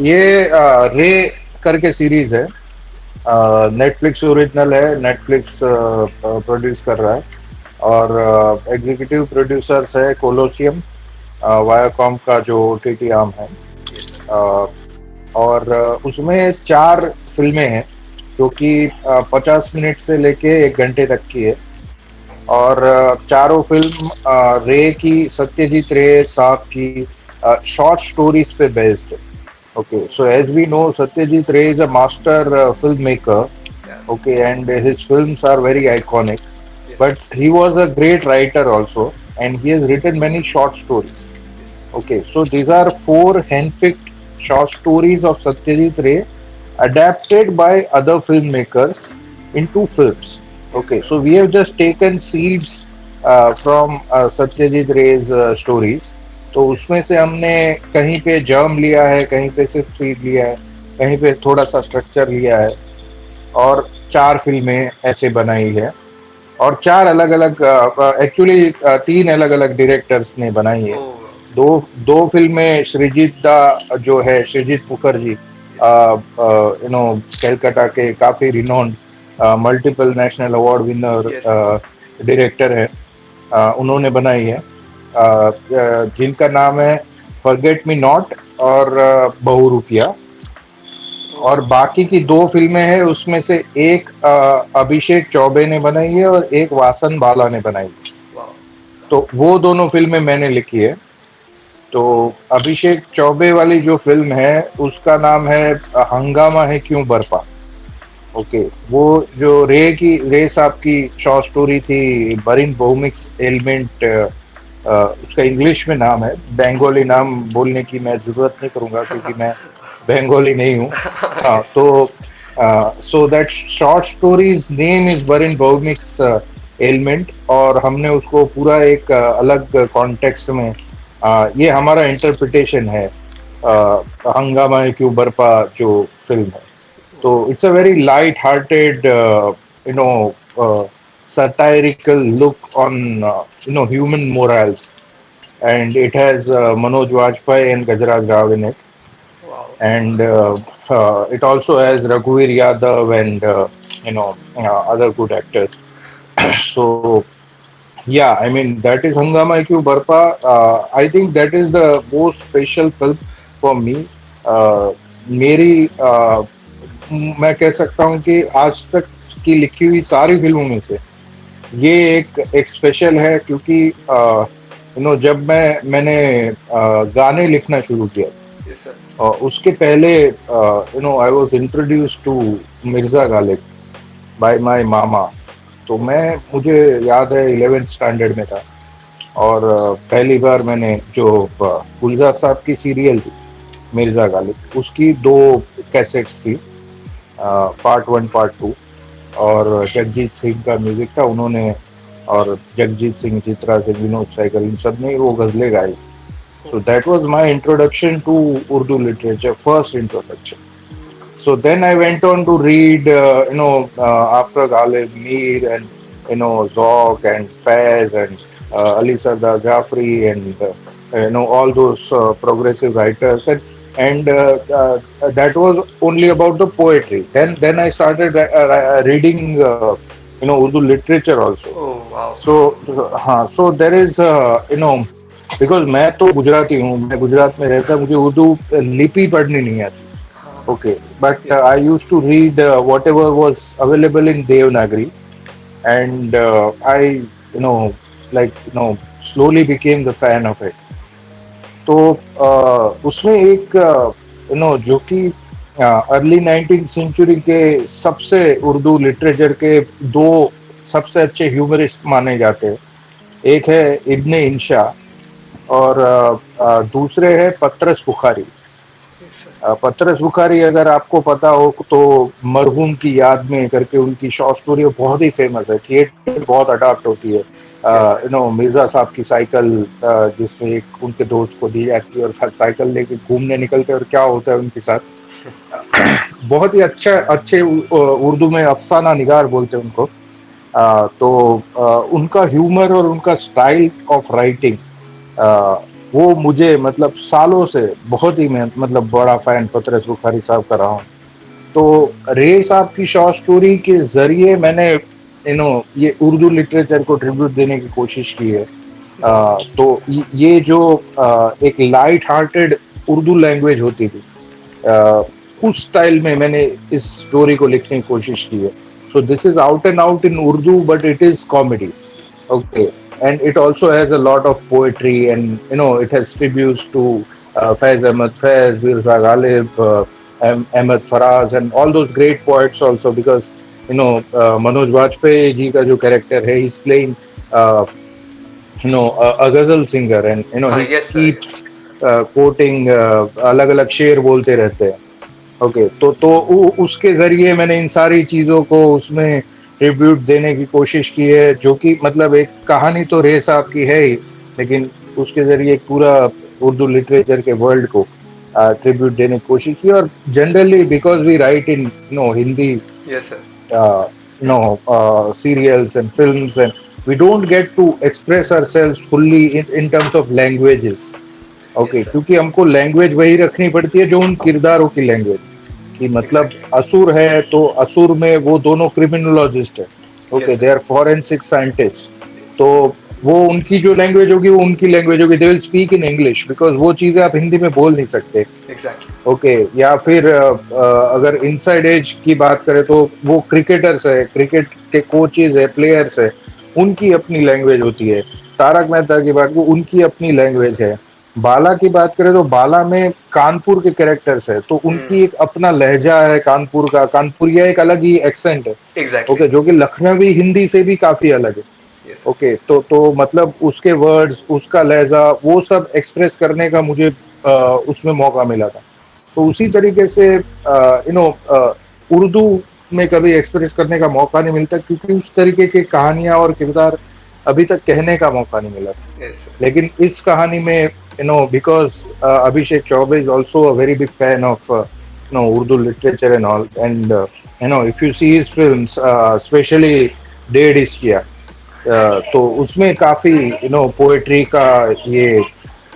ये रे करके सीरीज है। नेटफ्लिक्स ओरिजिनल है, नेटफ्लिक्स प्रोड्यूस कर रहा है। और एग्जीक्यूटिव प्रोड्यूसर्स है कोलोसियम, वायाकॉम का जो ओटीटी आर्म है। Yes sir. अ, और उसमें 4 फिल्में हैं जो कि 50 मिनट से लेके 1 घंटे तक की है। और चारों फिल्म रे की, सत्यजीत रे साहब की शॉर्ट स्टोरीज पे बेस्ड है। Okay, so as we know, Satyajit Ray is a master filmmaker. Yes. Okay, and his films are very iconic. Yes But he was a great writer also, and he has written many short stories. Yes. Okay, so these are 4 handpicked short stories of Satyajit Ray, adapted by other filmmakers into films. Yes Okay, sir. so we have just taken seeds from Satyajit Ray's stories. तो उसमें से हमने कहीं पे germ लिया है, कहीं पे सिर्फ सीड लिया है, कहीं पे थोड़ा सा स्ट्रक्चर लिया है। और 4 फिल्में ऐसे बनाई है। और 4 अलग-अलग, एक्चुअली 3 अलग-अलग डायरेक्टर्स ने बनाई है। ओह। दो दो फिल्में श्रीजीत दा जो है, श्रीजीत मुखर्जी, यस सर। कलकत्ता के काफी renowned multiple national award winner yes sir. Director है। उन्होंने बनाई है, जिनका नाम है फॉरगेट मी नॉट और बहुरूपिया। और ओह। बाकी की 2 फिल्में हैं, उसमें से एक अभिषेक चौबे ने बनाई है और एक वासन बाला ने बनाई है। वाह। तो वो दोनों फिल्में मैंने लिखी है। तो अभिषेक चौबे वाली जो फिल्म है उसका नाम है हंगामा है क्यों बरपा। ओके, वो जो रे साहब की शॉर्ट स्टोरी थी, बरिन बहुमिक्स एलिमेंट, उसका इंग्लिश में नाम है। बंगाली नाम बोलने की मैं जरूरत नहीं करूंगा क्योंकि मैं बंगाली नहीं हूँ। हाँ, यस। तो so that short stories name is Barin Bhowmick's ailment, और हमने उसको पूरा एक अलग कॉन्टेक्स्ट में, ये हमारा इंटरप्रिटेशन है हंगामा है क्यों बरपा जो फिल्म है। तो it's a very light-hearted, satirical look on, human morals, and it has Manoj Vajpayee and Gajraj Rao in it, वाह। and it also has Raghuveer Yadav and other good actors. So yeah, I mean that is Hangama Q Barpa. I think that is the most special film for me. मेरी मैं कह सकता हूँ कि आज तक की लिखी हुई सारी फिल्मों में से ये एक स्पेशल है, क्योंकि जब मैंने गाने लिखना शुरू किया, यस सर। उसके पहले I was introduced to Mirza Ghalib by my मामा। तो मुझे याद है 11th स्टैंडर्ड में था, और पहली बार मैंने जो गुलजार साहब की सीरियल थी मिर्जा गालिब, उसकी 2 कैसेट्स थी, पार्ट 1 पार्ट 2। और जगजीत सिंह का म्यूजिक था, उन्होंने, और जगजीत सिंह, चित्रा सिंह, विनोद सहगल, इन सब ने वो गजलें गाई। So that was my introduction to Urdu literature, first introduction. So then I went on to read, after Ghalib, Mir, and Zog and Faiz and Ali Sardar Jafri, and all those progressive writers, and that was only about the poetry. Then I started reading, Urdu literature also. ओह वाह। So there is, because मैं तो गुजराती हूँ, मैं गुजरात में रहता, मुझे उर्दू लिपि पढ़नी नहीं आती। हाँ। Okay, but yes. I used to read whatever was available in Devanagari, and you know, slowly became the fan of it. तो उसमें एक, जो कि अर्ली 19th सेंचुरी के सबसे उर्दू लिटरेचर के 2 सबसे अच्छे ह्यूमरिस्ट माने जाते हैं। एक है इब्ने इंशा, और दूसरे है पतरस बुखारी। Yes sir. पतरस बुखारी, अगर आपको पता हो तो, मरहूम की याद में करके उनकी शॉर्ट स्टोरी बहुत ही फेमस है, थिएटर बहुत अडाप्ट होती है। Yes sir. मिर्जा साहब की साइकिल, जिसमें एक उनके दोस्त को दी जाती है और साइकिल लेके घूमने निकलते हैं, और क्या होता है उनके साथ। बहुत ही अच्छे उर्दू में अफसाना निगार बोलते हैं उनको। तो उनका ह्यूमर और उनका स्टाइल ऑफ राइटिंग वो मुझे मतलब सालों से बहुत ही मैं मतलब बड़ा फैन पतरस बुखारी साहब का रहा हूँ। तो रे साहब की शॉर्ट स्टोरी के जरिए मैंने ये उर्दू लिटरेचर को ट्रिब्यूट देने की कोशिश की है। तो ये जो एक लाइट हार्टेड उर्दू लैंग्वेज होती थी, uh, उस स्टाइल में मैंने इस स्टोरी को लिखने की कोशिश की है। So this is out and out in Urdu but it is comedy. Okay, and it also has a lot of poetry, and it has tributes to Faiz Ahmad Faiz, Mirza Ghalib, Ahmed Faraz, and all those great poets also. Because Manoj Vajpayee ji ka jo character hai, he's playing a ghazal singer, and he Yes, sir. keeps quoting अलग अलग शेर बोलते रहते हैं। Okay, उसके जरिए मैंने इन सारी चीजों को उसमें ट्रिब्यूट देने की कोशिश की है, जो कि मतलब एक कहानी तो रे साहब की है ही, लेकिन उसके जरिए एक पूरा उर्दू लिटरेचर के वर्ल्ड को ट्रिब्यूट देने की कोशिश की। और generally because we write in Hindi Yes, sir. serials and films, and we don't get to express ourselves fully in terms of languages. Yes, okay, sir. क्योंकि हमको लैंग्वेज वही रखनी पड़ती है जो उन किरदारों की लैंग्वेज, कि मतलब Exactly. असुर है तो असुर में वो दोनों क्रिमिनोलॉजिस्ट है। Yes, okay, sir. They are forensic scientist. तो वो उनकी जो लैंग्वेज होगी वो उनकी लैंग्वेज होगी, they will speak in English, because वो चीजें आप हिंदी में बोल नहीं सकते। Exactly. ओके, या फिर अगर इनसाइड एज की बात करें तो वो क्रिकेटर्स है, क्रिकेट के कोचेज है, प्लेयर्स है, उनकी अपनी लैंग्वेज होती है। तारक मेहता की बात, वो उनकी अपनी Yes, लैंग्वेज sir. है। बाला की बात करें तो बाला में कानपुर के कैरेक्टर्स है, तो Hmm. उनकी एक अपना लहजा है कानपुर का, कानपुरिया एक अलग ही एक्सेंट है। Exactly. ओके, जो कि लखनवी हिंदी से भी काफी अलग है। Yes, sir. ओके, तो मतलब उसके वर्ड्स, उसका लहजा, वो सब एक्सप्रेस करने का मुझे उसमें मौका मिला था। तो उसी तरीके से उर्दू में कभी एक्सप्रेस करने का मौका नहीं मिलता, क्योंकि उस तरीके के कहानियां और किरदार अभी तक कहने का मौका नहीं मिला था। Yes, sir. लेकिन इस कहानी में because Abhishek Choubey is also a very big fan of Urdu literature and all, and if you see his films, specially डेढ़ इश्किया, तो उसमें काफी पोएट्री का ये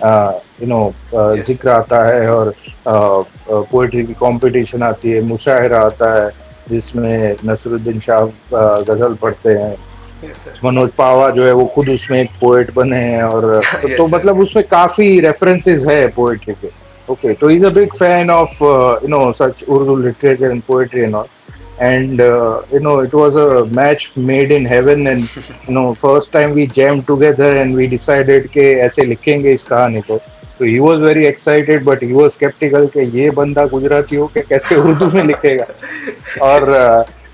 Yes, sir. जिक्र आता है, और पोएट्री की कंपटीशन आती है, मुशायरा आता है जिसमें नसरुद्दीन शाह गजल पढ़ते हैं। Yes, sir. मनोज पावा जो है वो खुद उसमें एक पोएट बने हैं, और तो Yes, sir. मतलब उसमें काफी रेफरेंसेस है पोएट्री के। ओके, तो is a big fan of such Urdu literature and poetry and all, and it was a match made in heaven, and first time we jammed together and we decided कि ऐसे लिखेंगे इस कहानी को। तो he was very excited but he was skeptical कि ये बंदा गुजराती हो के कैसे उर्दू में लिखेगा। और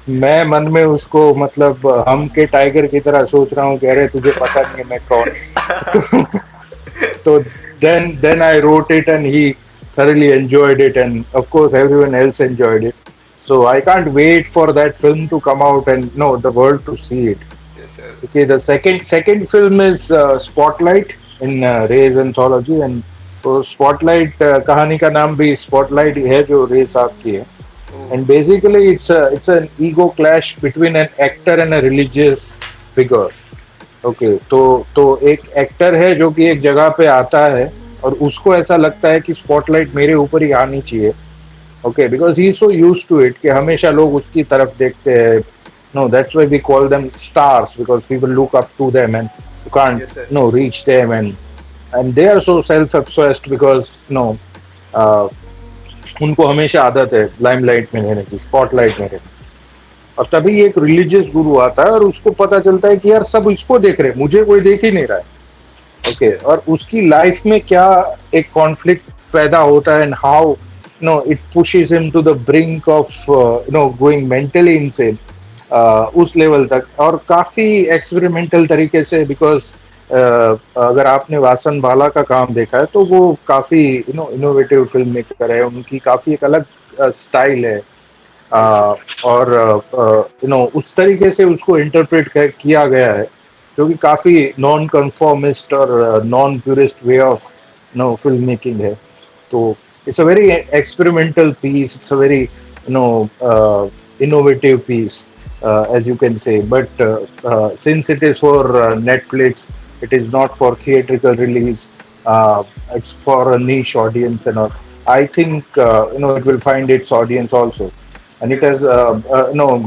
मैं मन में उसको मतलब हम के टाइगर की तरह सोच रहा हूँ कि अरे तुझे पता नहीं है मैं कौन। तो then I wrote it and he thoroughly enjoyed it, and of course everyone else enjoyed it. So I can't wait for that film to come out and the world to see it. Yes, sir. Okay, the second film is Spotlight in Ray's anthology, and तो Spotlight कहानी का नाम भी Spotlight ही है जो रे साहब की है। Oh. And basically it's an ego clash between an actor and a religious figure. Okay, तो एक एक्टर है जो कि एक जगह पे आता है और उसको ऐसा लगता है कि स्पॉटलाइट मेरे ऊपर ही आनी चाहिए। Okay, because he is so used to it कि हमेशा लोग उसकी तरफ देखते हैं। No, that's why we call them stars, because people look up to them and you can't Yes, sir. Reach them, and they are so self obsessed because उनको हमेशा आदत है लाइमलाइट में रहने की, स्पॉटलाइट में रहने की। और तभी एक रिलीजियस गुरु आता है और उसको पता चलता है कि यार सब इसको देख रहे हैं, मुझे कोई देख ही नहीं रहा है। ओके, और उसकी लाइफ में क्या एक कॉन्फ्लिक्ट पैदा होता है, and how it pushes him to the brink of going mentally insane, उस लेवल तक। और काफी एक्सपेरिमेंटल तरीके से, बिकॉज अगर आपने वासन बाला का काम देखा है तो वो काफी इनोवेटिव फिल्म मेकर है, उनकी काफी एक अलग स्टाइल है। Yes, sir. और उस तरीके से उसको इंटरप्रेट किया गया है, जो कि काफी नॉन कंफॉर्मिस्ट और non purist way of film making है। तो it's a very experimental piece, it's a very innovative piece, as you can say, but since it is for Netflix, it is not for theatrical release. It's for a niche audience and all. I think it will find its audience also, and it Yes, has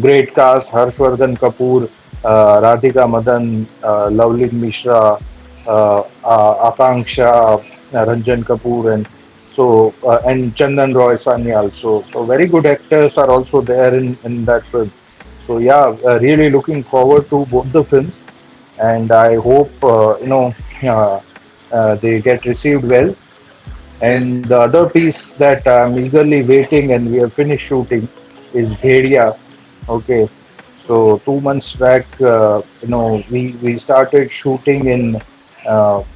great cast: Harshvardhan Kapoor, Radhika Madan, Lavleen Mishra, Akanksha, Ranjan Kapoor, and Chandan Roy Sanyal. So very good actors are also there in that film. So yeah, really looking forward to both the films, and I hope uh, they get received well. yes, And the other piece that I'm eagerly waiting, and we have finished shooting, is Bhedia. Okay, oh, so 2 months back, we started shooting in.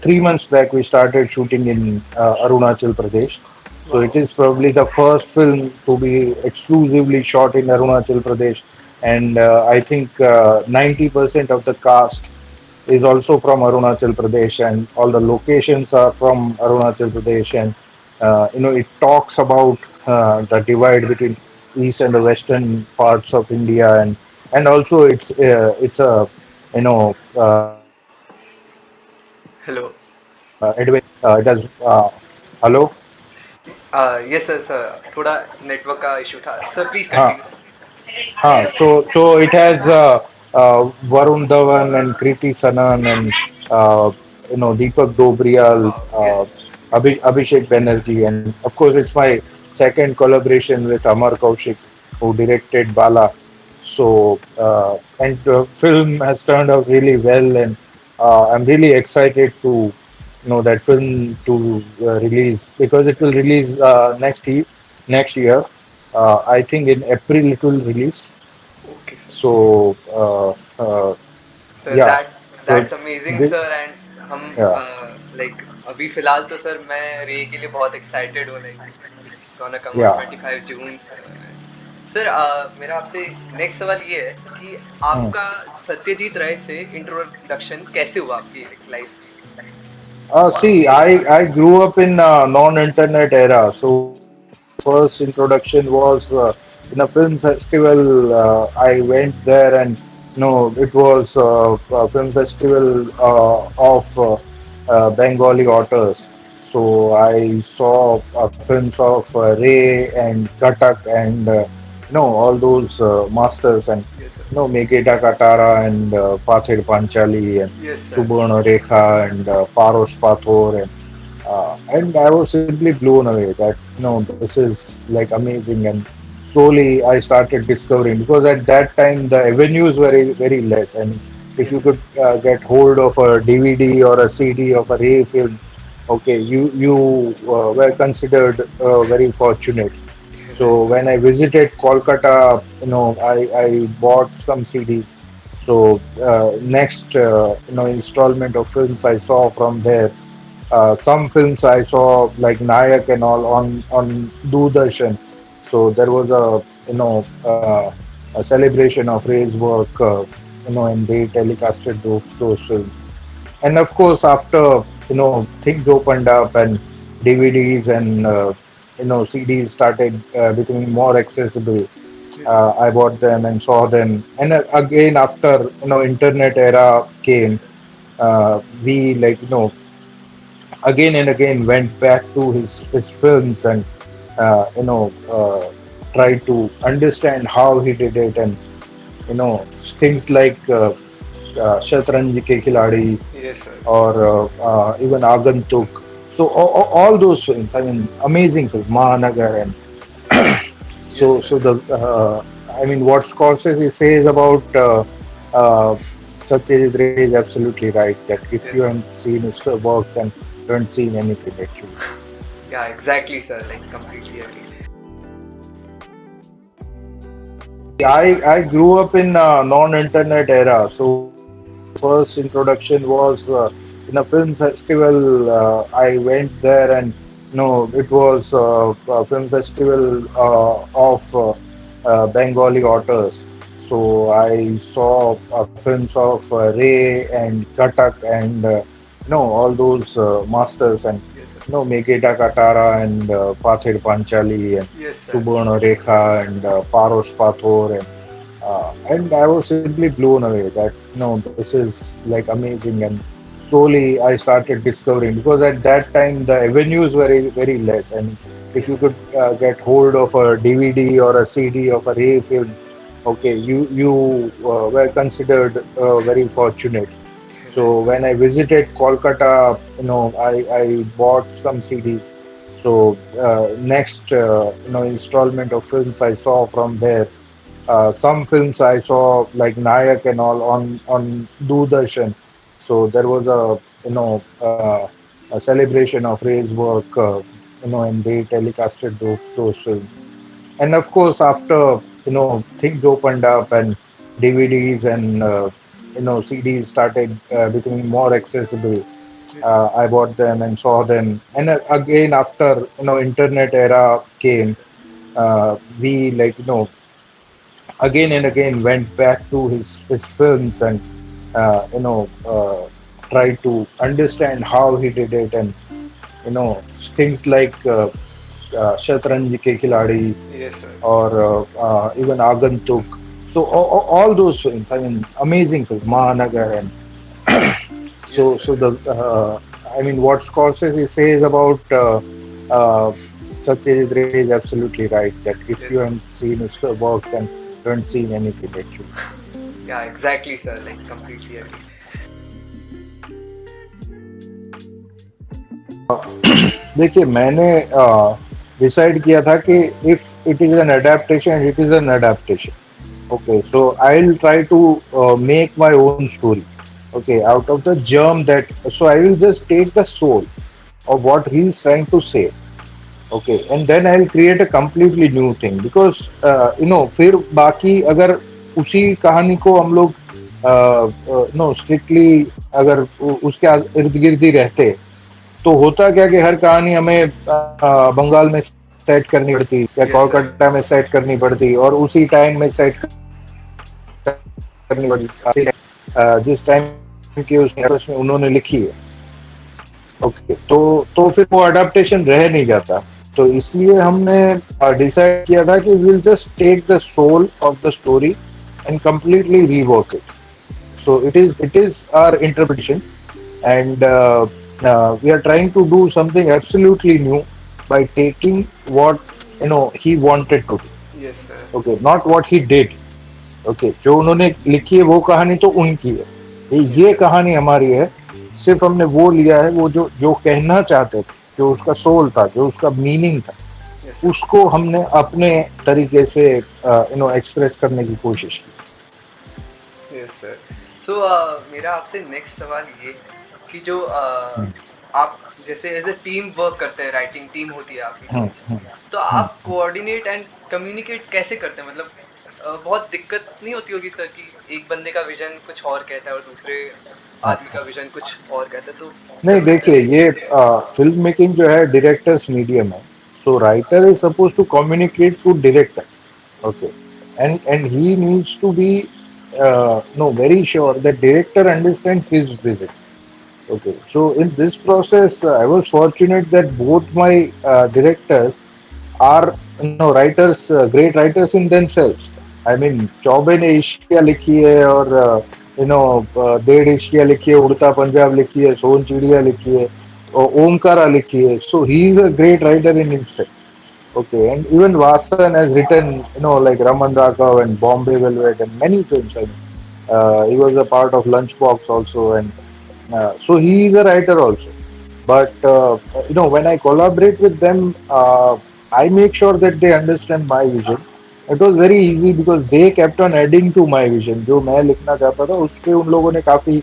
3 months back, we started shooting in Arunachal Pradesh. So it wow, is probably the first film to be exclusively shot in Arunachal Pradesh, and I think 90% of the cast is also from Arunachal Pradesh, and all the locations are from Arunachal Pradesh, and it talks about the divide between east and the western parts of India, and also it's a adventure hello. it has hello. Yes, sir. थोड़ा network का issue था. Sir, please हाँ. continue, sir. So it has Varun Dhawan and Kriti Sanan and Deepak Dobriyal, Wow, yes, Abhishek Banerjee, and of course it's my second collaboration with Amar Kaushik, who directed Bala. So and the film has turned out really well, and I'm really excited to that film to release, because it will release next year. I think in April it will release. okay, sir. So Sir, yeah, so that's amazing, this, sir. And हम yeah, like अभी फिलहाल तो sir मैं रे के लिए बहुत excited हूँ. Like it's gonna come on yeah. 25 June. Sir मेरा आपसे नेक्स्ट सवाल ये है कि Hmm. आपका सत्यजीत राय से इंट्रोडक्शन कैसे हुआ आपकी लाइफ में? See, I grew up in non-internet era, so my first introduction was in a film festival. I went there, and it was a film festival of Bengali authors. So I saw films of Ray and Katak and all those masters, and Yes, sir. Megeta Katara and Pathir Panchali and Yes, sir. Subarna Rekha and Paros Pathor, and I was simply blown away that this is like amazing. And slowly I started discovering, because at that time the avenues were very less, and if Yes, you sir. could get hold of a DVD or a CD of a Ray film, okay, you were considered very fortunate. Yes, So sir. when I visited Kolkata, I bought some CDs. So next installment of films I saw from there. Some films I saw like Nayak and all on Doordarshan. So there was a celebration of Ray's work, and they telecasted those films. And of course, after things opened up and DVDs and CDs started becoming more accessible, Yes, sir. I bought them and saw them. And again, after internet era Yes, came, sir. we like again and again went back to his films, and tried to understand how he did it, and things like Shatranj Ke Khiladi, Yes, sir. or even Agantuk. So all those films, I mean, amazing films, Mahanagar, and Yes, so sir. so the I mean, what Scorsese says about uh, Satyajit Ray is absolutely right. That if you Yes. haven't seen his work, then you haven't seen anything actually. Yeah, exactly, sir. Like completely agree. I grew up in non-internet era, so my first introduction was in a film festival. I went there, and it was a film festival of Bengali authors. So I saw films of Ray and Katak and all those masters, and Yes, sir. Megeta Katara and Pathir Panchali and Yes, sir. Subarna Rekha and Paros Pathor, and I was simply blown away that this is like amazing. And slowly I started discovering, because at that time the avenues were very less. I mean, if Yes, you sir. could get hold of a DVD or a CD of a Ray film, okay, you were considered very fortunate. Yes, So sir. when I visited Kolkata, I bought some CDs. So next installment of films I saw from there. Some films I saw like Nayak and all on Doordarshan. So there was a celebration of Ray's work, and they telecasted those films. And of course, after things opened up and DVDs and CDs started becoming more accessible, Yes, sir. I bought them and saw them. And again, after internet era Yes, came, sir. we again and again went back to his films and uh, you know uh, tried to understand how he did it, and things like Shatranj Ke Khiladi Yes, sir. or even Agantuk. So all those films, I mean, amazing films, Mahanagar, and Yes, so sir. so the I mean, what Scorsese says about Satyajit Ray is absolutely right. That if you Yes. haven't seen his work, then you haven't seen anything actually. Yeah, exactly, sir. Like completely agree. देखिए, मैंने decide किया था कि if it is an adaptation, it is an adaptation. Okay, so I'll try to make my own story. Okay, out of the germ that, so I will just take the soul of what he's trying to say. Okay, and then I'll create a completely new thing, because फिर बाकी अगर उसी कहानी को हम लोग no strictly अगर उसके इर्द गिर्द ही रहते, तो होता क्या कि हर कहानी हमें बंगाल में सेट करनी पड़ती या Yes, sir. कोलकाता में सेट करनी पड़ती और उसी टाइम में सेट करनी पड़ती, जिस टाइम की उसमें उन्होंने लिखी है. ओके, तो फिर वो अडेप्टेशन रह नहीं जाता. तो इसलिए हमने डिसाइड किया था कि will just take the soul of the story and completely rework it. So it is our interpretation, and we are trying to do something absolutely new by taking what he wanted to do. Yes, sir. Okay, not what he did. Okay, जो उन्होंने लिखी है वो कहानी तो उनकी है, Yes, ये sir. कहानी हमारी है. सिर्फ हमने वो लिया है, वो जो जो कहना चाहते थे, जो उसका सोल था, जो उसका मीनिंग था, Yes, sir. उसको हमने अपने तरीके से एक्सप्रेस करने की कोशिश की. Yes sir. सो मेरा आपसे नेक्स्ट सवाल ये कि जो हम्म, आप जैसे एज ए टीम वर्क करते हैं, राइटिंग टीम होती है आपकी, हम्म, हम्म, तो हम्म. आप कोऑर्डिनेट एंड कम्युनिकेट कैसे करते हैं? मतलब बहुत दिक्कत नहीं होती होगी सर कि एक बंदे का विजन कुछ और कहता है और दूसरे हाँ, आदमी का विजन कुछ और कहता है, तो नहीं, जब देखिए, ये फिल्म मेकिंग जो है डायरेक्टर्स मीडियम है. So writer is suppose to communicate to director. Okay, and he needs to be no very sure that director understands his vision. Okay, so in this process, I was fortunate that both my directors are writers, great writers in themselves. I mean, Choubey ने इश्किया लिखी है, और डेढ़ इश्किया लिखी है, उड़ता पंजाब लिखी है, सोन चिड़िया लिखी है, और ओमकारा लिखी है. So he is a great writer in himself. Okay, and even Vasan has written, like Raman Raghav and Bombay Velvet and many films. I mean, he was a part of Lunchbox also, and so he is a writer also. But when I collaborate with them, I make sure that they understand my vision. It was very easy because they kept on adding to my vision. जो मैं लिखना चाहता था उस पे उन लोगों ने काफी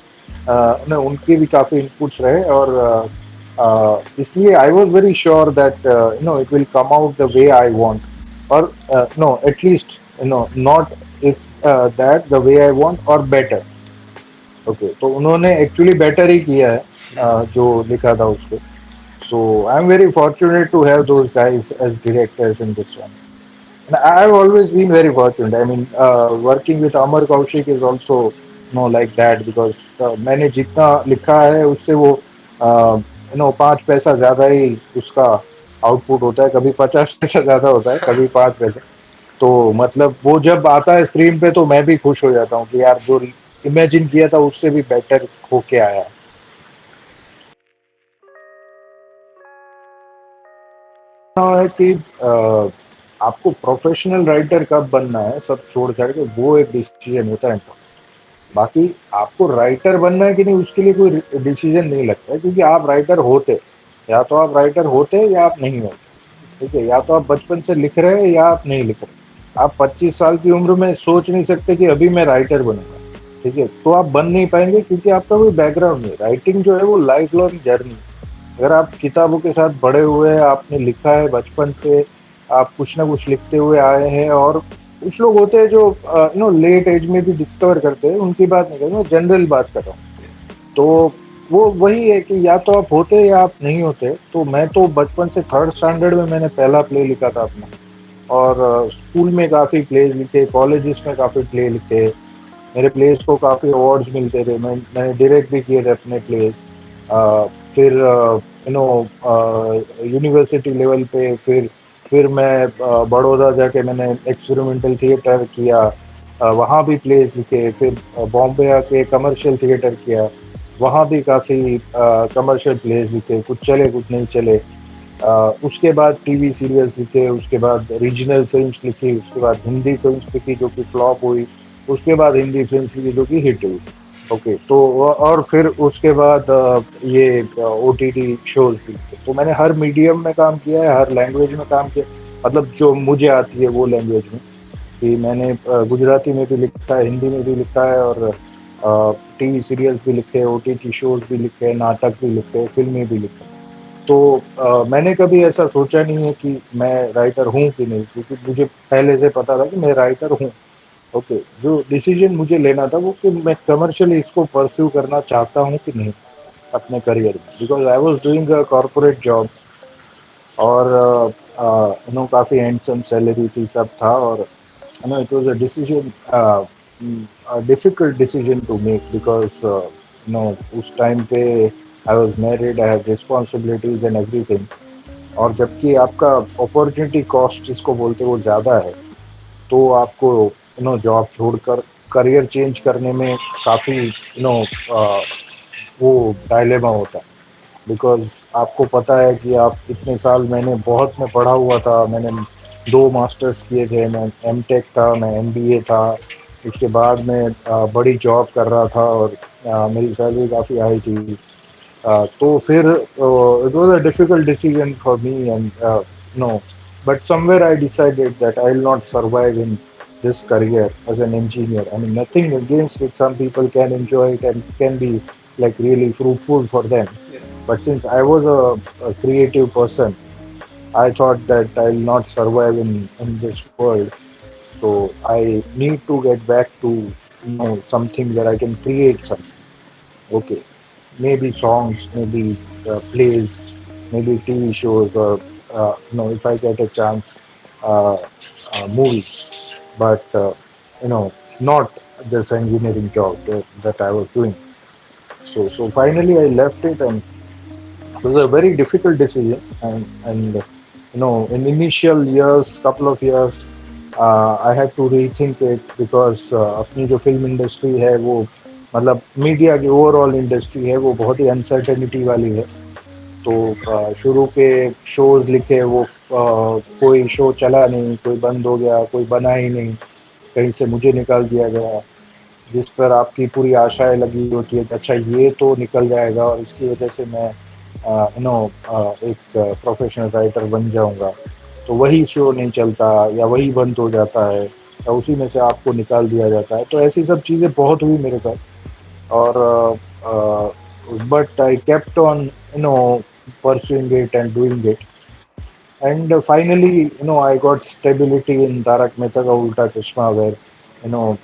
उनके भी काफी इनपुट्स रहे, और इसलिए I was very sure that it will come out the way I want, or no, at least not if that the way I want, or better. Okay, तो उन्होंने एक्चुअली बेटर ही किया है जो लिखा था उसको. So I am very fortunate to have those guys as directors in this one. And I have always been very fortunate. I mean, working with Amar Kaushik is also like that, because मैंने जितना लिखा है उससे वो 5 पैसा ज्यादा ही उसका output होता है. कभी 50 पैसा ज्यादा होता है, कभी 5 पैसा. तो मतलब वो जब आता है स्क्रीन पे तो मैं भी खुश हो जाता हूँ कि यार जो इमेजिन किया था उससे भी बेटर होके आया. है कि आपको प्रोफेशनल राइटर कब बनना है सब छोड़ छाड़ के, वो एक डिसीजन होता है। बाकी आपको राइटर बनना है कि नहीं उसके लिए कोई डिसीजन नहीं लगता है, क्योंकि आप राइटर होते, या तो आप राइटर होते या आप नहीं होते। ठीक है, या तो आप बचपन से लिख रहे हैं या आप नहीं लिख रहे। आप 25 साल की उम्र में सोच नहीं सकते कि अभी मैं राइटर बनूंगा। ठीक है, तो आप बन नहीं पाएंगे क्योंकि आपका कोई बैकग्राउंड नहीं। राइटिंग जो है वो लाइफ लॉन्ग जर्नी। अगर आप किताबों के साथ बड़े हुए हैं, आपने लिखा है बचपन से, आप कुछ ना कुछ लिखते हुए आए हैं, और कुछ लोग होते हैं जो लेट एज में भी डिस्कवर करते हैं, उनकी बात नहीं कर रहा, मैं जनरल बात कर रहा हूँ। तो वो वही है कि या तो आप होते या आप नहीं होते। तो मैं तो बचपन से थर्ड स्टैंडर्ड में मैंने पहला प्ले लिखा था अपना, और स्कूल में काफ़ी प्लेज लिखे, कॉलेजेस में काफ़ी प्ले लिखे। मेरे प्लेस को काफ़ी अवार्ड्स मिलते थे, मैंने डायरेक्ट भी किए थे अपने प्लेस। फिर यूनिवर्सिटी लेवल पे, फिर मैं बड़ौदा जाके मैंने एक्सपेरिमेंटल थिएटर किया, वहाँ भी प्लेस लिखे। फिर बॉम्बे आके कमर्शियल थिएटर किया, वहाँ भी काफ़ी कमर्शियल प्लेस लिखे, कुछ चले कुछ नहीं चले। उसके बाद टीवी सीरियल्स लिखे, उसके बाद रीजनल फिल्म्स लिखी, उसके बाद हिंदी फिल्म्स लिखी जो कि फ्लॉप हुई, उसके बाद हिंदी फिल्म्स लिखी जो कि हिट हुई। ओके, तो और फिर उसके बाद ये ओटीटी शोज भी लिखे। तो मैंने हर मीडियम में काम किया है, हर लैंग्वेज में काम किया, मतलब जो मुझे आती है वो लैंग्वेज में। कि मैंने गुजराती में भी लिखा है, हिंदी में भी लिखा है, और टीवी सीरियल्स भी लिखे, ओटीटी शोज भी लिखे, नाटक भी लिखे, फिल्में भी लिखे। तो मैंने कभी ऐसा सोचा नहीं है कि मैं राइटर हूँ कि नहीं, क्योंकि मुझे पहले से पता था कि मैं राइटर हूँ। ओके, जो डिसीजन मुझे लेना था वो कि मैं कमर्शियली इसको परस्यू करना चाहता हूँ कि नहीं अपने करियर में, because I was doing a corporate job, और काफ़ी हैंडसम सैलरी थी, सब था। और it was a decision, difficult decision to make, because उस टाइम पे I was married, I have responsibilities and everything. और जबकि आपका अपॉर्चुनिटी कॉस्ट जिसको बोलते हैं वो ज़्यादा है, तो आपको जॉब छोड़कर करियर चेंज करने में काफ़ी वो डायलेमा होता है। बिकॉज आपको पता है कि आप इतने साल, मैं पढ़ा हुआ था, मैंने 2 मास्टर्स किए थे, मैं एमटेक था, मैं एमबीए था। उसके बाद मैं बड़ी जॉब कर रहा था, और मेरी सैलरी काफ़ी हाई थी। तो फिर it was a difficult decision for me, and no, but somewhere I decided that I will not survive in this career as an engineer. I mean, nothing against it. Some people can enjoy it and can be like really fruitful for them. Yes. But since I was a creative person, I thought that I will not survive in this world. So I need to get back to something where I can create something. Okay, maybe songs, maybe plays, maybe TV shows, or if I get a chance, movies. But not this engineering job that I was doing. So finally I left it, and it was a very difficult decision. And in initial years, couple of years, I had to rethink it, because अपनी जो film industry है वो, मतलब media की overall industry है वो बहुत ही uncertainty वाली है। तो शुरू के शोज लिखे, वो कोई शो चला नहीं, कोई बंद हो गया, कोई बना ही नहीं, कहीं से मुझे निकाल दिया गया। जिस पर आपकी पूरी आशाएं लगी होती है कि अच्छा ये तो निकल जाएगा, और इसकी वजह से मैं एक प्रोफेशनल राइटर बन जाऊंगा। तो वही शो नहीं चलता, या वही बंद हो जाता है, या उसी में से आपको निकाल दिया जाता है। तो ऐसी सब चीज़ें बहुत हुई मेरे साथ। और but I kept on pursuing it and doing it. And finally, I got stability in Tarak Mehta Ka Ulta Chashma, where you know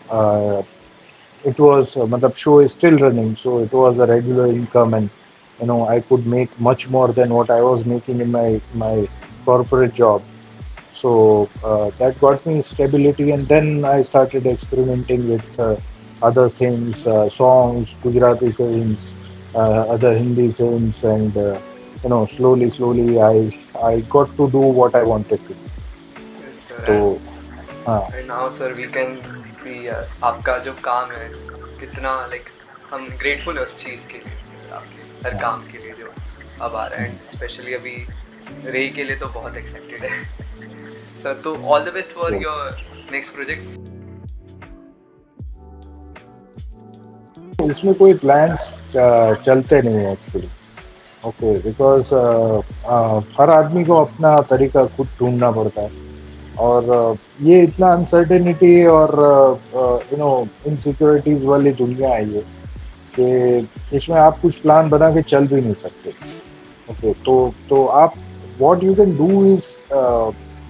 it was matlab show is still running, so it was a regular income, and I could make much more than what I was making in my corporate job. So that got me stability, and then I started experimenting with other things, songs, Gujarati films, other Hindi films, and slowly I got to do what I wanted to do. Yes, sir. तो हाँ, And now, sir, we can see आपका जो काम है कितना like हम grateful है उस चीज़ के लिए, आपके हर काम के लिए जो अब आ रहा है, and especially अभी रे के लिए तो बहुत एक्साइटेड है सर। तो all the best for So, your next project. इसमें कोई प्लान्स चलते नहीं है एक्चुअली। ओके, बिकॉज हर आदमी को अपना तरीका खुद ढूंढना पड़ता है, और ये इतना अनसर्टेनिटी और इनसिक्योरिटीज वाली दुनिया है ये, कि इसमें आप कुछ प्लान बना के चल भी नहीं सकते। ओके, तो आप what you can do is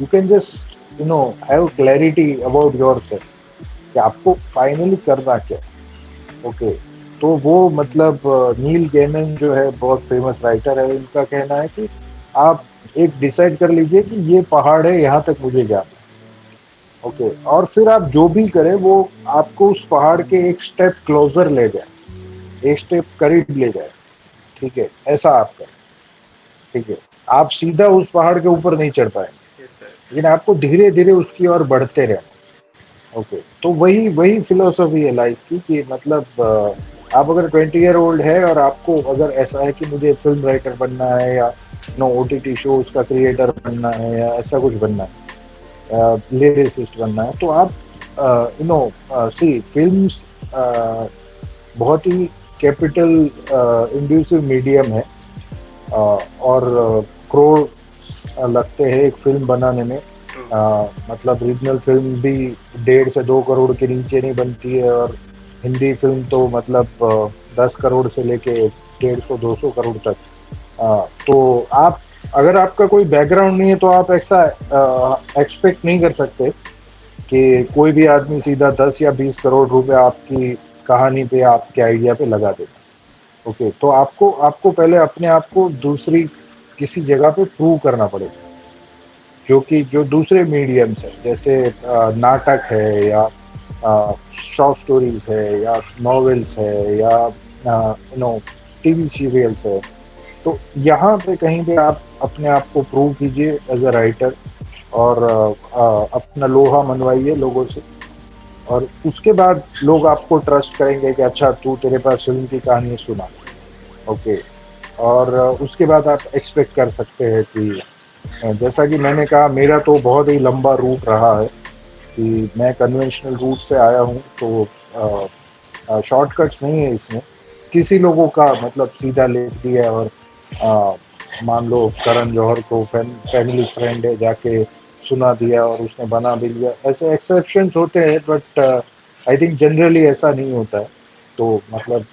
you can just have clarity about yourself कि आपको फाइनली करना क्या है। ओके, तो वो मतलब नील गैमन जो है, बहुत फेमस राइटर है, उनका कहना है कि आप एक डिसाइड कर लीजिए कि ये पहाड़ है, यहाँ तक मुझे जाना है। ओके, और फिर आप जो भी करें वो आपको उस पहाड़ के एक स्टेप क्लोजर ले जाए, एक स्टेप करीब ले जाए। ठीक है, ऐसा आप करें। ठीक है, आप सीधा उस पहाड़ के ऊपर नहीं चढ़ पाएंगे, यस सर। लेकिन आपको धीरे धीरे उसकी ओर बढ़ते रहना। ओके, तो वही वही फिलोसफी है लाइफ की, कि मतलब आप अगर 20 ईयर ओल्ड है और आपको अगर ऐसा है कि मुझे फिल्म राइटर बनना है, या OTT शोज का क्रिएटर बनना है, या ऐसा कुछ बनना है, लिरिसिस्ट बनना है, तो आप सी फिल्म्स बहुत ही कैपिटल इंड्यूसिव मीडियम है, और करोड़ लगते हैं एक फिल्म बनाने में। मतलब रीजनल फिल्म भी 1.5 से 2 करोड़ के नीचे नहीं बनती है, और हिंदी फिल्म तो मतलब 10 करोड़ से लेके 150-200 करोड़ तक। तो आप अगर आपका कोई बैकग्राउंड नहीं है तो आप ऐसा एक्सपेक्ट नहीं कर सकते कि कोई भी आदमी सीधा 10 या 20 करोड़ रुपए आपकी कहानी पे, आपके आइडिया पे लगा देगा। ओके, तो आपको आपको पहले अपने आप को दूसरी किसी जगह पे प्रूव करना पड़ेगा, जो दूसरे मीडियम्स है, जैसे नाटक है, या शॉर्ट स्टोरीज है, या नॉवेल्स है, या टीवी सीरियल्स है। तो यहाँ पे कहीं पे आप अपने आप को प्रूव कीजिए एज अ राइटर, और अपना लोहा मनवाइए लोगों से, और उसके बाद लोग आपको ट्रस्ट करेंगे कि अच्छा, तू, तेरे पास फिल्म की कहानी सुना। ओके, और उसके बाद आप एक्सपेक्ट कर सकते हैं कि जैसा कि मैंने कहा, मेरा तो बहुत ही लंबा रूट रहा है कि मैं कन्वेंशनल रूट से आया हूँ, तो शॉर्टकट्स नहीं है इसमें। किसी लोगों का मतलब सीधा लिख दिया, और मान लो करण जौहर को फैमिली फ्रेंड है, जाके सुना दिया और उसने बना भी लिया, ऐसे एक्सेप्शंस होते हैं, बट आई थिंक जनरली ऐसा नहीं होता है। तो मतलब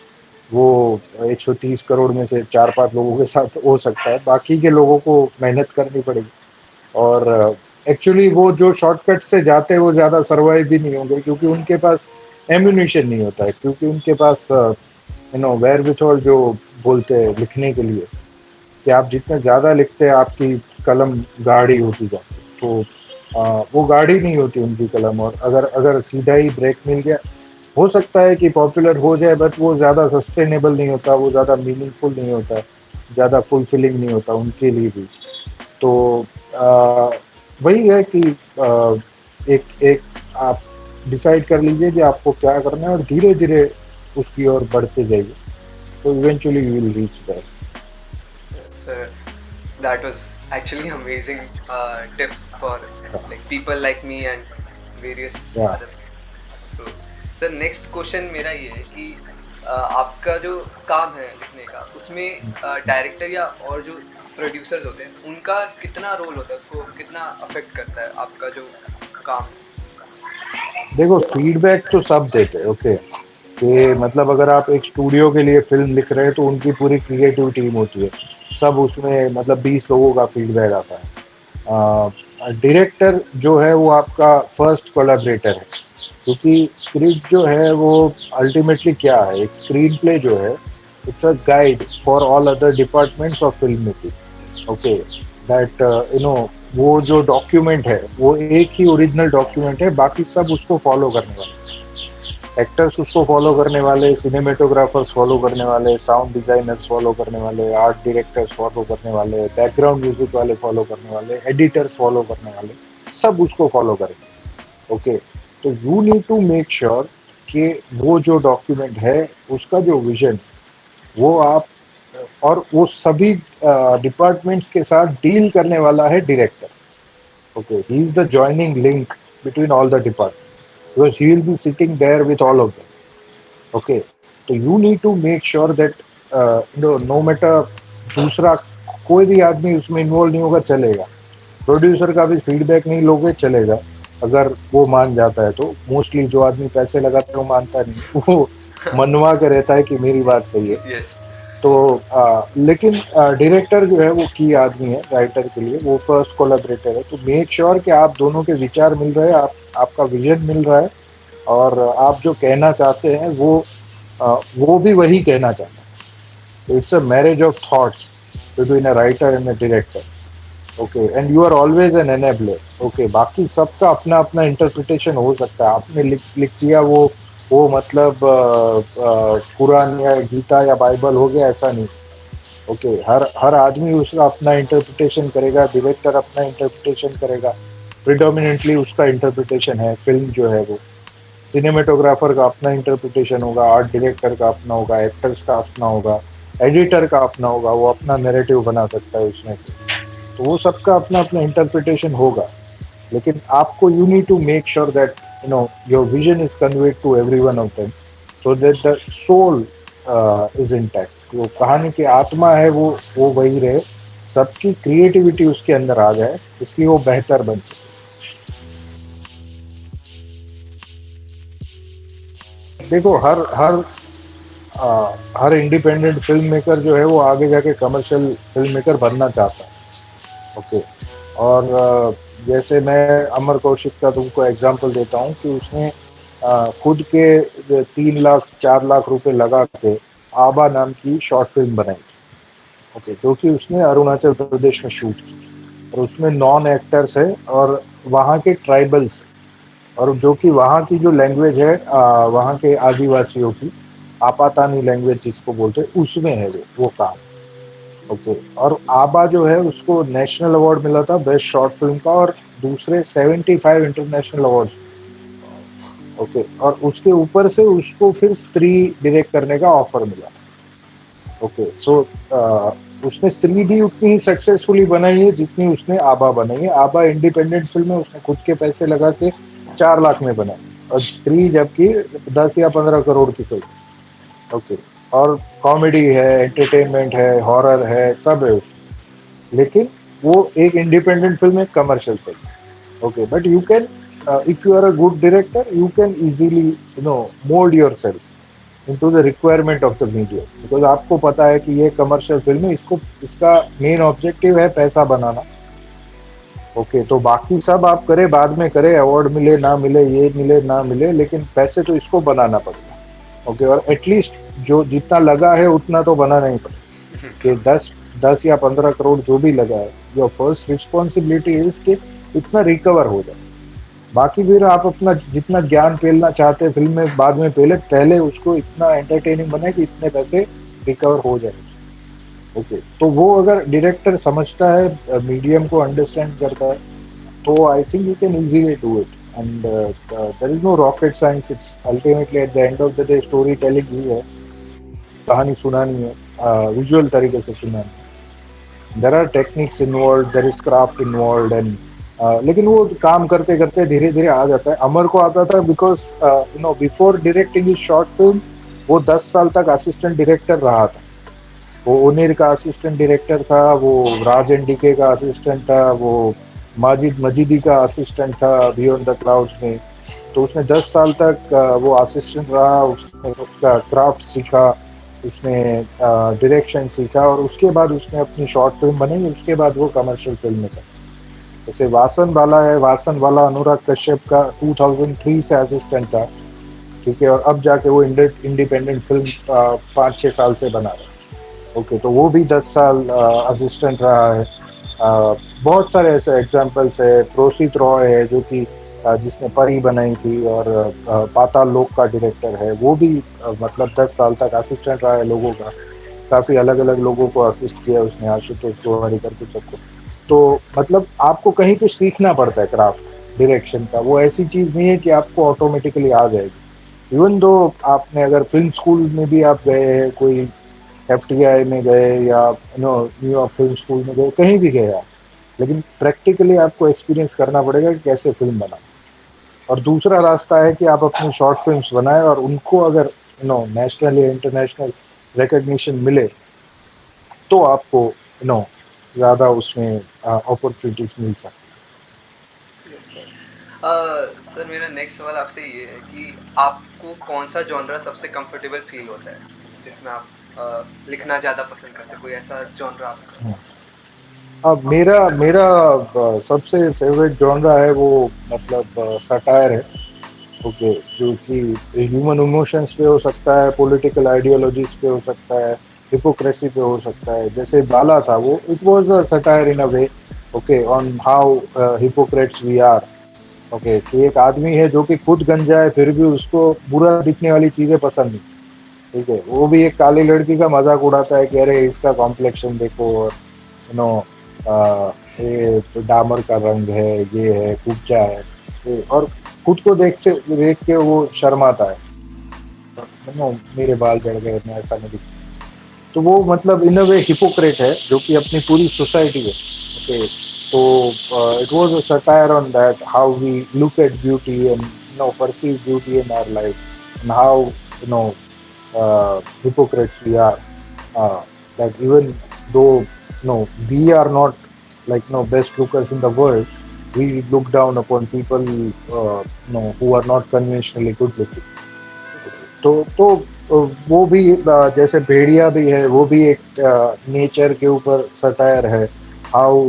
वो 130 करोड़ में से 4-5 लोगों के साथ हो सकता है, बाकी के लोगों को मेहनत करनी पड़ेगी। और एक्चुअली वो जो शॉर्टकट से जाते हैं वो ज़्यादा सर्वाइव भी नहीं होंगे, क्योंकि उनके पास एम्यूनिशन नहीं होता है, क्योंकि उनके पास वेयरविथॉल जो बोलते हैं लिखने के लिए, कि आप जितने ज़्यादा लिखते हैं आपकी कलम गाढ़ी होती जाती है। तो वो गाढ़ी नहीं होती उनकी कलम, और अगर अगर सीधा ही ब्रेक मिल गया, हो सकता है कि पॉपुलर हो जाए, बट वो ज़्यादा सस्टेनेबल नहीं होता, वो ज़्यादा मीनिंगफुल नहीं होता, ज़्यादा फुलफिलिंग नहीं होता उनके लिए भी। तो आ, वही है कि एक एक आप डिसाइड कर लीजिए कि आपको क्या करना है, और धीरे धीरे उसकी ओर बढ़ते जाइए, तो eventually you will reach that. Sir, that was actually amazing tip for like people like me and various या other. So, sir, next question मेरा ये है कि आपका जो काम है लिखने का, उसमें डायरेक्टर या और जो प्रोड्यूसर्स होते हैं उनका कितना रोल होता है, उसको कितना अफेक्ट करता है आपका जो काम है? देखो, फीडबैक तो सब देते हैं। ओके, कि मतलब अगर आप एक स्टूडियो के लिए फिल्म लिख रहे हैं तो उनकी पूरी क्रिएटिव टीम होती है, सब उसमें मतलब 20 लोगों का फीडबैक आता है। डायरेक्टर जो है वो आपका फर्स्ट कोलैबोरेटर है, क्योंकि स्क्रिप्ट जो है वो अल्टीमेटली क्या है, एक स्क्रीन प्ले जो है, it's a guide for all other departments of film making. Okay, that वो जो डॉक्यूमेंट है वो एक ही ओरिजिनल डॉक्यूमेंट है, बाकी सब उसको फॉलो करने वाले, एक्टर्स उसको फॉलो करने वाले, सिनेमेटोग्राफर्स फॉलो करने वाले, साउंड डिजाइनर्स फॉलो करने वाले, आर्ट डायरेक्टर्स फॉलो करने वाले, बैकग्राउंड म्यूजिक वाले फॉलो करने वाले, एडिटर्स फॉलो करने वाले, सब उसको फॉलो करेंगे। ओके, तो you need to make sure कि वो जो डॉक्यूमेंट है उसका जो विजन, वो आप और वो सभी डिपार्टमेंट्स के साथ डील करने वाला है director. Okay, he is the joining link between all the departments because he will be sitting there with all of them. Okay, so you need to make sure that no matter दूसरा कोई भी आदमी उसमें involve नहीं होगा चलेगा. Producer का भी फीडबैक नहीं लोगे चलेगा अगर वो मान जाता है तो. मोस्टली जो आदमी पैसे लगाता है वो मानता नहीं, वो मनवा के रहता है कि मेरी बात सही है. yes. तो लेकिन डायरेक्टर जो है वो की आदमी है राइटर के लिए, वो फर्स्ट कोलैबोरेटर है. तो मेक श्योर कि आप दोनों के विचार मिल रहे हैं, आपका विजन मिल रहा है और आप जो कहना चाहते हैं वो भी वही कहना चाहता है. तो it's a marriage of thoughts between a writer and a director. Okay, and you are always an enabler. Okay, बाकी सबका अपना अपना इंटरप्रिटेशन हो सकता है. आपने लिख दिया वो मतलब कुरान या गीता या बाइबल हो गया, ऐसा नहीं. ओके, हर आदमी उसका अपना इंटरप्रिटेशन करेगा, डायरेक्टर अपना इंटरप्रिटेशन करेगा. प्रिडोमिनेंटली उसका इंटरप्रिटेशन है. फिल्म जो है वो सिनेमेटोग्राफर का अपना इंटरप्रिटेशन होगा, आर्ट डायरेक्टर का अपना होगा, एक्टर्स का अपना होगा, एडिटर का अपना होगा. वो अपना नैरेटिव बना सकता है उसमें से. तो वो सबका अपना अपना इंटरप्रिटेशन होगा. लेकिन आपको you need to make sure that your vision is conveyed to every one of them so that the soul is intact. वो कहानी की आत्मा है वो वही रहे, सबकी क्रिएटिविटी उसके अंदर आ जाए, इसलिए वो बेहतर बन सके. देखो हर इंडिपेंडेंट फिल्म मेकर जो है वो आगे जाके कमर्शियल फिल्म मेकर बनना चाहता है. ओके, और जैसे मैं अमर कौशिक का तुमको एग्जांपल देता हूँ कि उसने खुद के 3 लाख 4 लाख रुपए लगा के आबा नाम की शॉर्ट फिल्म बनाई. ओके, जो कि उसने अरुणाचल प्रदेश में शूट की और उसमें नॉन एक्टर्स है और वहाँ के ट्राइबल्स और जो कि वहाँ की जो लैंग्वेज है वहाँ के आदिवासियों की आपातानी लैंग्वेज जिसको बोलते हैं उसमें है वो काम. ओके, और आबा जो है उसको नेशनल अवार्ड मिला था बेस्ट शॉर्ट फिल्म का और दूसरे 75 इंटरनेशनल अवार्ड्स. ओके, और उसके ऊपर से उसको फिर स्त्री डायरेक्ट करने का ऑफर मिला. ओके, सो उसने स्त्री भी उतनी ही सक्सेसफुली बनाई है जितनी उसने आबा बनाई है. आबा इंडिपेंडेंट फिल्म है, उसने खुद के पैसे लगा के 4 लाख में बनाई और स्त्री जबकि 10 या 15 करोड़ की फिल्म. ओके, और कॉमेडी है, एंटरटेनमेंट है, हॉरर है, सब है उसमें. लेकिन वो एक इंडिपेंडेंट फिल्म है, commercial film. Okay, but you can if you are a good director you can easily mould yourself into the requirement of the medium. Because आपको पता है कि ये कमर्शियल फिल्म है, इसका मेन ऑब्जेक्टिव है पैसा बनाना. ओके, तो बाकी सब आप करें बाद में करें, अवार्ड मिले ना मिले, ये मिले ना मिले, लेकिन पैसे तो इसको बनाना पड़ेगा. ओके, और एटलीस्ट जो जितना लगा है उतना तो बनाना ही पड़ेगा. कि 10 या 15 करोड़ जो भी लगा है, योर फर्स्ट रिस्पॉन्सिबिलिटी इज कि इतना रिकवर हो जाए. बाकी फिर आप अपना जितना ज्ञान फैलना चाहते हैं फिल्म में बाद में पहले उसको इतना एंटरटेनिंग बनाए कि इतने पैसे रिकवर हो जाए. ओके, तो वो अगर डायरेक्टर समझता है, मीडियम को अंडरस्टैंड करता है, तो I think you can easily do it. And there is no rocket science. It's ultimately at the end of the day storytelling ही है, कहानी सुनानी है, विजुअल तरीके से सुनानी. There are techniques involved, there is craft involved and लेकिन वो काम करते करते धीरे धीरे आ जाता है. अमर को आता था because before directing his short film वो 10 साल तक असिस्टेंट डायरेक्टर रहा था. वो ओनेर का असिस्टेंट डायरेक्टर था, वो राज एंडिके का असिस्टेंट था, वो माजिद मजीदी का असिस्टेंट था बियॉन्ड द क्लाउड्स में. तो उसने 10 साल तक वो असिस्टेंट रहा, उसने उसका क्राफ्ट सीखा, उसने डायरेक्शन सीखा और उसके बाद उसने अपनी शॉर्ट फिल्म बनाई. उसके बाद वो कमर्शियल फिल्म में था. जैसे वासन वाला अनुराग कश्यप का 2003 से असिस्टेंट था. ठीक है, और अब जाके वो इंडिपेंडेंट फिल्म 5-6 साल से बना रहा है. ओके, तो वो भी 10 साल असिस्टेंट रहा है. बहुत सारे ऐसे एग्जाम्पल्स है. प्रोसित रॉय है जो कि जिसने परी बनाई थी और पाताल लोक का डायरेक्टर है. वो भी मतलब 10 साल तक असिस्टेंट रहा है लोगों का. काफ़ी अलग अलग लोगों को असिस्ट किया उसने, आशुतोष तिवारी करके सबको. तो मतलब आपको कहीं पे सीखना पड़ता है क्राफ्ट डायरेक्शन का. वो ऐसी चीज़ नहीं है कि आपको ऑटोमेटिकली आ जाएगी. इवन दो आपने अगर फिल्म स्कूल में भी आप गए हैं, कोई एफटीआई में गए या न्यूयॉर्क फिल्म स्कूल में गए, कहीं भी गए आप, लेकिन प्रैक्टिकली आपको एक्सपीरियंस करना पड़ेगा कि कैसे फिल्म बना। और दूसरा रास्ता है कि आप अपनी शॉर्ट फिल्म्स बनाएं और उनको अगर नेशनल या इंटरनेशनल रिकग्निशन मिले तो आपको ज़्यादा उसमें अपॉर्चुनिटीज मिल सकती यस सर मेरा नेक्स्ट सवाल आपसे ये है कि आपको कौन सा जॉनरा सबसे कंफर्टेबल फील होता है, जिसमें आप लिखना ज़्यादा पसंद करते हैं? कोई ऐसा जॉनरा आपका? है। अब मेरा मेरा सबसे फेवरेट जॉनरा है वो मतलब सटायर है। ओके, जो कि ह्यूमन इमोशंस पे हो सकता है, पॉलिटिकल आइडियोलॉजीज पे हो सकता है, हिपोक्रेसी पे हो सकता है। जैसे बाला था, वो it was a satire in a way, okay, on how hypocrites we are. Okay, कि एक आदमी है जो कि खुद गंजा है फिर भी उसको बुरा दिखने वाली चीजें पसंद नहीं, ठीक है, वो भी एक काली लड़की का मजाक उड़ाता है कि अरे इसका कॉम्प्लेक्शन देखो, और यू नो ये तो डामर का रंग है, ये है कुच्चा है, और खुद को देख के वो शर्माता है, मेरे बाल झड़ गए, मैं ऐसा नहीं दिखता। तो वो मतलब इन अ वे हिपोक्रेट है जो कि अपनी पूरी सोसाइटी है। ओके, तो it was a satire on that how we look at beauty and perceive beauty in our life and how hypocrites we are, that even though we are not like best lookers in the world, we look down upon people who are not conventionally good looking. तो वो भी जैसे भेड़िया भी है, वो भी एक nature के ऊपर सटायर है, how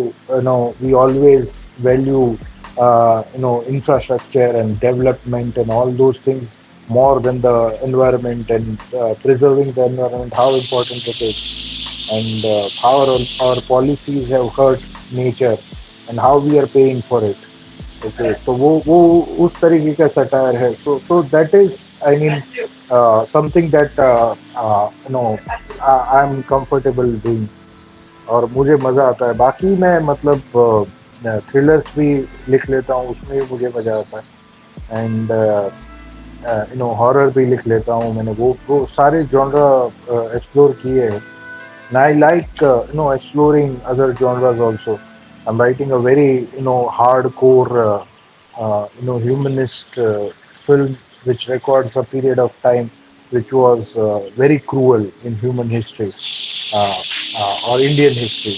we always value infrastructure and development and all those things more than the environment, and preserving the environment, how important it is, and how our policies have hurt nature and how we are paying for it. Okay, तो वो उस तरीके का satire है। so that is, I mean, something that I'm comfortable doing और मुझे मज़ा आता है। बाकी मैं मतलब थ्रिलर्स भी लिख लेता हूँ, उसमें भी मुझे मज़ा आता है, एंड हॉरर भी लिख लेता हूँ। मैंने वो सारे जॉनरा एक्सप्लोर किए हैं, and I like exploring other genres also. I'm writing a very hardcore humanist film which records a period of time which was very cruel in human history, or Indian history,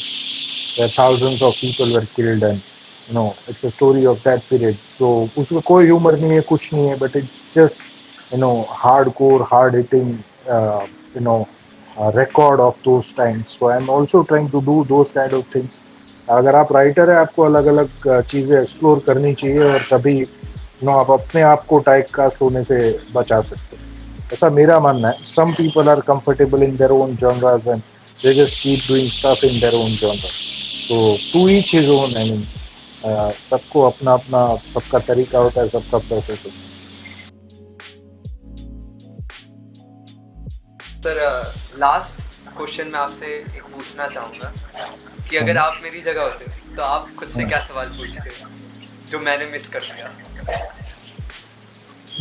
where thousands of people were killed, and it's a story of that period. So उसमें कोई humour नहीं है, कुछ नहीं है, but it's just hardcore, hard hitting, you know record of those times. So I'm also trying to do those kind of things. अगर आप writer है, आपको अलग अलग चीज़ें एक्सप्लोर करनी चाहिए, और तभी आप अपने आप को टाइप कास्ट होने से बचा सकते हैं, ऐसा मेरा मानना है। Some people are comfortable in their own genres and they just keep doing stuff in their own genre. तो to each his own, I mean, सबको अपना अपना सबका तरीका होता है, सबका प्रोसेस होता है। सर लास्ट क्वेश्चन मैं आपसे एक पूछना चाहूँगा कि अगर आप मेरी जगह होते तो आप खुद से क्या सवाल पूछते जो मैंने मिस कर दिया?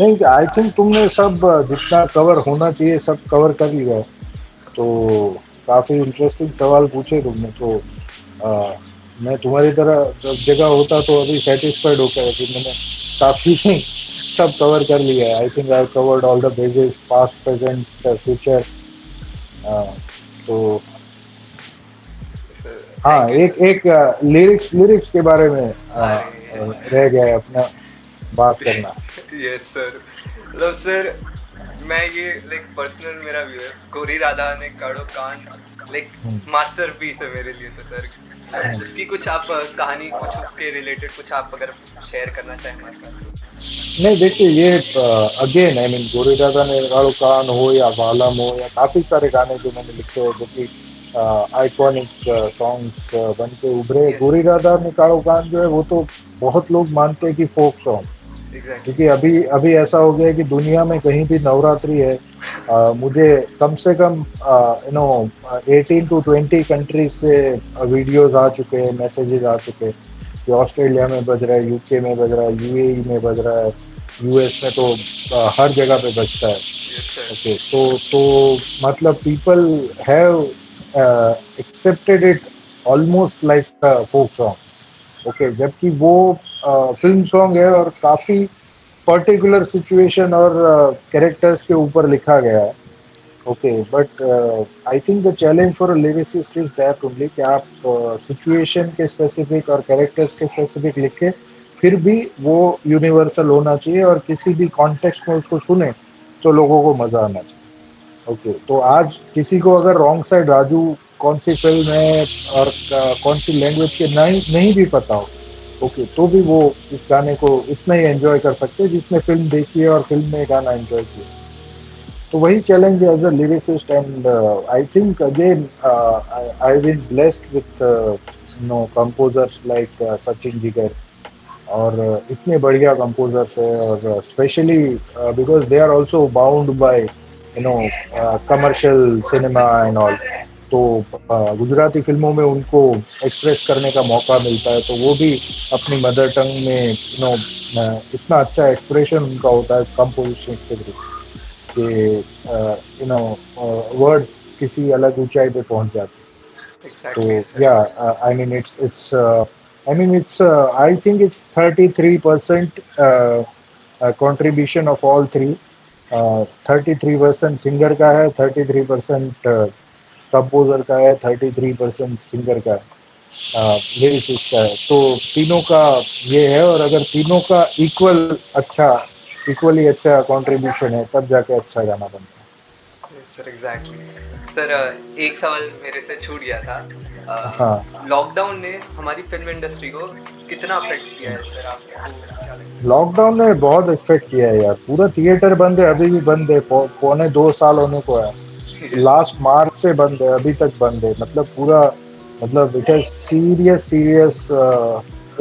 नहीं, आई थिंक तुमने सब जितना कवर होना चाहिए सब कवर कर लिया है। तो काफ़ी इंटरेस्टिंग सवाल पूछे तुमने। तो मैं तुम्हारी तरह जगह होता तो अभी सेटिस्फाइड होकर कि मैंने काफ़ी सब कवर कर लिया है। I think I covered all the basis, past, present, future. तो हाँ, एक लिरिक्स के बारे में रह गया है अपना बात करना। यस सर, मतलब सर मैं ये लाइक पर्सनल मेरा व्यू है, गोरी राधा ने काड़ो कान लाइक मास्टरपीस है मेरे लिए। तो सर उसकी कुछ आप कहानी, कुछ उसके रिलेटेड कुछ आप अगर शेयर करना चाहें हमारे साथ। नहीं, देखिए, ये अगेन, आई मीन, गोरी राधा ने काड़ो कान हो या बालम हो या काफ़ी सारे गाने जो मैंने लिखे हैं, जो कि आइकॉनिक सॉन्ग्स बन के उभरे। गोरी राधा ने काड़ो कान जो है वो तो बहुत लोग मानते हैं कि फोक सॉन्ग, क्योंकि अभी ऐसा हो गया है कि दुनिया में कहीं भी नवरात्रि है, मुझे कम से कम 18 to 20 कंट्रीज से वीडियोस आ चुके हैं, मैसेजेस आ चुके हैं कि ऑस्ट्रेलिया में बज रहा है, यूके में बज रहा है, यूएई में बज रहा है, यूएस में तो हर जगह पे बजता है। Yes, sir. ओके, तो मतलब people have accepted it almost like a folk song. Okay, जबकि वो फिल्म सॉन्ग है और काफी पर्टिकुलर सिचुएशन और कैरेक्टर्स के ऊपर लिखा गया है। Okay, but I think the challenge for a lyricist is that only कि आप सिचुएशन के स्पेसिफिक और कैरेक्टर्स के स्पेसिफिक लिखे, फिर भी वो यूनिवर्सल होना चाहिए और किसी भी कॉन्टेक्स्ट में उसको सुने तो लोगों को मजा आना चाहिए। ओके, तो आज किसी को अगर रॉन्ग साइड राजू कौन सी फिल्म है और कौन सी लैंग्वेज के नहीं नहीं भी पता हो, ओके, तो भी वो इस गाने को इतना ही एंजॉय कर सकते हैं जिसने फिल्म देखी है और फिल्म में गाना एंजॉय किया। तो वही चैलेंज है as a lyricist, and I think again I been blessed with composers like Sachin Jigar और इतने बढ़िया कंपोजर्स है, और specially because they are also bound by commercial cinema and all. तो गुजराती फिल्मों में उनको एक्सप्रेस करने का मौका मिलता है, तो वो भी अपनी मदर टंग में इतना अच्छा एक्सप्रेशन उनका होता है कंपोजिशन के थ्रू कि वर्ड किसी अलग ऊंचाई पे पहुंच जाते हैं। Exactly, तो sir. या I mean it's I think it's 33% contribution of all three. 33% singer का है, 33% कंपोजर का है, 33% सिंगर का है, लिरिसिस्ट का है। तो तीनों का ये है, और अगर तीनों का इक्वली अच्छा कंट्रीब्यूशन है तब जाके अच्छा गाना बनता है। Yes, sir, exactly. सर एक सवाल मेरे से छूट गया था। हाँ, लॉकडाउन ने हमारी फिल्म इंडस्ट्री को कितना अफेक्ट किया है सर, आपको क्या लगता लॉकडाउन ने बहुत इफेक्ट किया है यार, पूरा थिएटर बंद है, अभी भी बंद है, पौने 2 साल होने को है। है? Yes, लास्ट मार्च से बंद है, अभी तक बंद है, मतलब पूरा, मतलब it has serious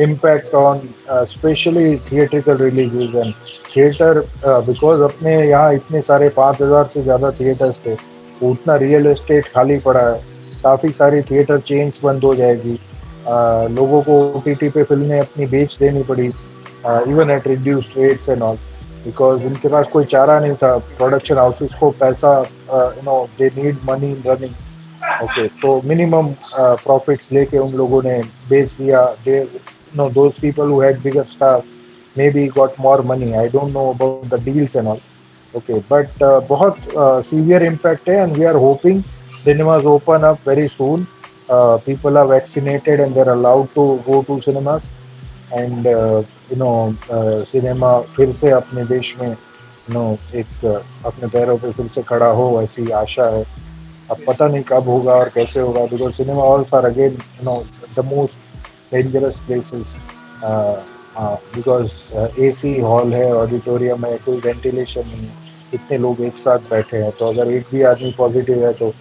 impact on specially theatrical releases and theatre, because अपने यहाँ इतने सारे 5,000 से ज़्यादा थिएटर्स थे, तो उतना रियल एस्टेट खाली पड़ा है, काफ़ी सारी थिएटर चेन्स बंद हो जाएगी, लोगों को ओटीटी पे फिल्में अपनी बेच देनी पड़ी, even at reduced rates and all, because उनके पास कोई चारा नहीं था, प्रोडक्शन हाउसेस को पैसा, they need money running. Okay, तो मिनिमम प्रॉफिट्स लेके उन लोगों ने बेच दिया। They those people who had bigger star maybe got more money, I don't know about the deals and all. Okay, but बहुत severe impact है, and we are hoping cinemas open up very soon. People are vaccinated and they're allowed to go to cinemas, and cinema फिर से अपने देश में एक अपने पैरों पे फिर से खड़ा हो, ऐसी आशा है। अब Yes, पता नहीं कब होगा और कैसे होगा, because cinema halls are again the most dangerous places, because AC hall है, ऑडिटोरियम है, कोई वेंटिलेशन नहीं है, इतने लोग एक साथ बैठे हैं, तो अगर एक भी आदमी पॉजिटिव है तो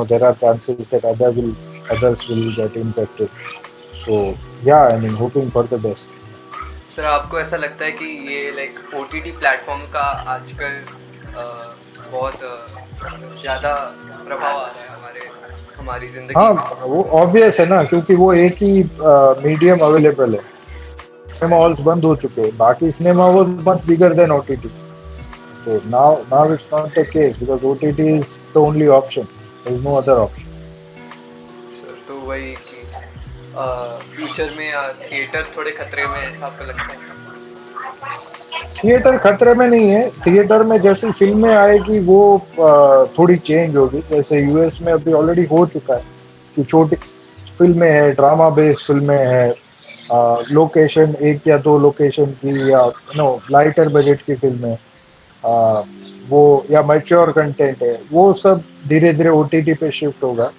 there are chances that others will get impacted. तो yeah I mean hoping for the best. Sir आपको ऐसा लगता है कि ये लाइक ओटीटी प्लेटफॉर्म का आजकल बहुत ज़्यादा प्रभाव आ रहा है हमारी जिंदगी हाँ, में? वो ऑब्वियस है ना, क्योंकि वो एक ही मीडियम अवेलेबल है। सिनेमा हॉल्स बंद हो चुके हैं, बाकी cinema was much bigger than OTT. So now it's not the case because OTT is the only option. There is no other option. Sir तो वही कि फ्यूचर में थिएटर थोड़े खतरे में है, ऐसा आपको लगता है? थिएटर खतरे में नहीं है, थिएटर में जैसी फिल्में आएगी वो थोड़ी चेंज होगी। जैसे यूएस में अभी ऑलरेडी हो चुका है कि छोटी फिल्में हैं, ड्रामा बेस्ड फिल्में हैं, लोकेशन 1 या 2 लोकेशन की, या लाइटर बजट की फिल्में, वो या मैच्योर कंटेंट है, वो सब धीरे धीरे ओटीटी पे शिफ्ट होगा।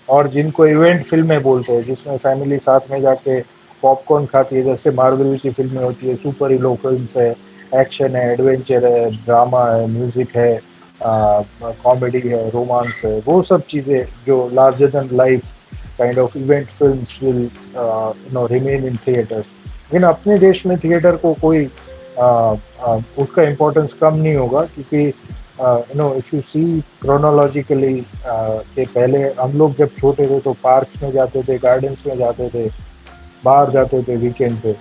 और जिनको इवेंट फिल्में बोलते हैं, जिसमें फैमिली साथ में जाके पॉपकॉर्न खाती है, जैसे मार्वल की फिल्में होती है, सुपर हीरो फिल्म्स है, एक्शन है, एडवेंचर है, ड्रामा है, म्यूजिक है, कॉमेडी है, रोमांस है, वो सब चीज़ें जो larger than life kind of event films will remain in theatres. लेकिन अपने देश में थिएटर को कोई उसका इम्पोर्टेंस कम नहीं होगा, क्योंकि इफ यू सी क्रोनोलॉजिकली के पहले हम लोग जब छोटे थे तो पार्क्स में जाते थे, गार्डन्स में जाते थे, बाहर जाते थे वीकेंड पे।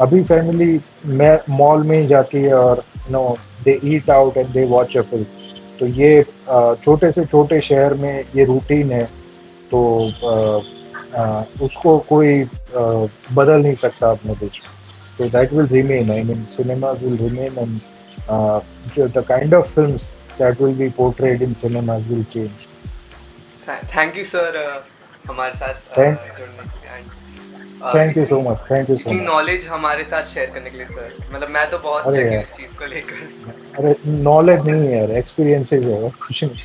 अभी फैमिली मॉल में ही जाती है और they eat out and they watch a film. तो ये छोटे से छोटे शहर में ये रूटीन है, तो उसको कोई बदल नहीं सकता अपने देश में. So that will remain. I mean, cinemas will remain, and the kind of films that will be portrayed in cinemas will change. Thank you sir हमारे साथ Thank, जुड़ने के लिए, thank you इतनी so much. Thank you so इतनी much. Knowledge हमारे साथ share करने के लिए सर, मतलब मैं तो बहुत अरे कन्फ्यूज यार, इस चीज़ को लेकर. अरे नॉलेज नहीं है यार, एक्सपीरियंसेस है और कुछ नहीं.